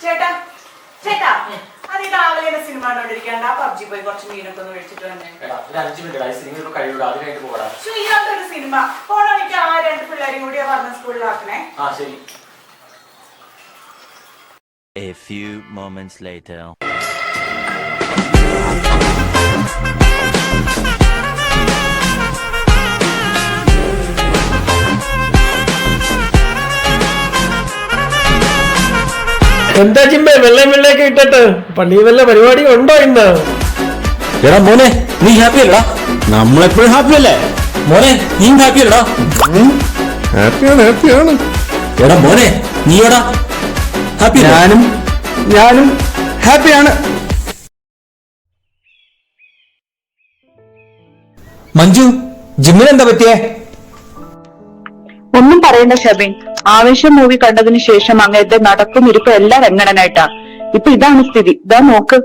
ചേട്ടാ ചേട്ടാ അത് രാവിലെ സിനിമ കണ്ടോണ്ടിരിക്കാണ്ട് ആ പബ്ജി പോയി കുറച്ച് മീനൊക്കെ ഒന്ന് മേടിച്ചിട്ട് വന്നേ. 5 മിനിറ്റ് സിനിമ കഴിയൂല, അത് കഴിഞ്ഞിട്ട് പോടാ. ഇയാൾക്കൊരു സിനിമ പോണെങ്കിൽ ആ 2 പിള്ളേരും കൂടി പറഞ്ഞ സ്കൂളിലാക്കണേ. ആ ശരി. A few moments later. എന്താ ചിമ്പേ വെള്ളയൊക്കെ ഇട്ടിട്ട് പള്ളി വല്ല പരിപാടി ഉണ്ടോ ഇന്ന്? എടാ മോനെ, നീ ഹാപ്പി അല്ലടാ? നമ്മളെപ്പോഴും ഹാപ്പി അല്ലേ മോനെ? നീ ഹാപ്പി അല്ലടാ? ഹാപ്പിയാണ്. എടാ മോനെ, നീയോടാ ഹാപ്പി? ഞാനും ഹാപ്പിയാണ്. മഞ്ജു, ജിമ്മിന് എന്താ പറ്റിയേ? ഒന്നും പറയണ്ട ഷബീൻ. ആവേശം മൂവി കണ്ടതിന് ശേഷം അങ്ങനത്തെ നടക്കും ഇരിപ്പും എല്ലാം രംഗണനായിട്ടാ. ഇപ്പൊ ഇതാണ് സ്ഥിതി. ഇതാ നോക്ക്.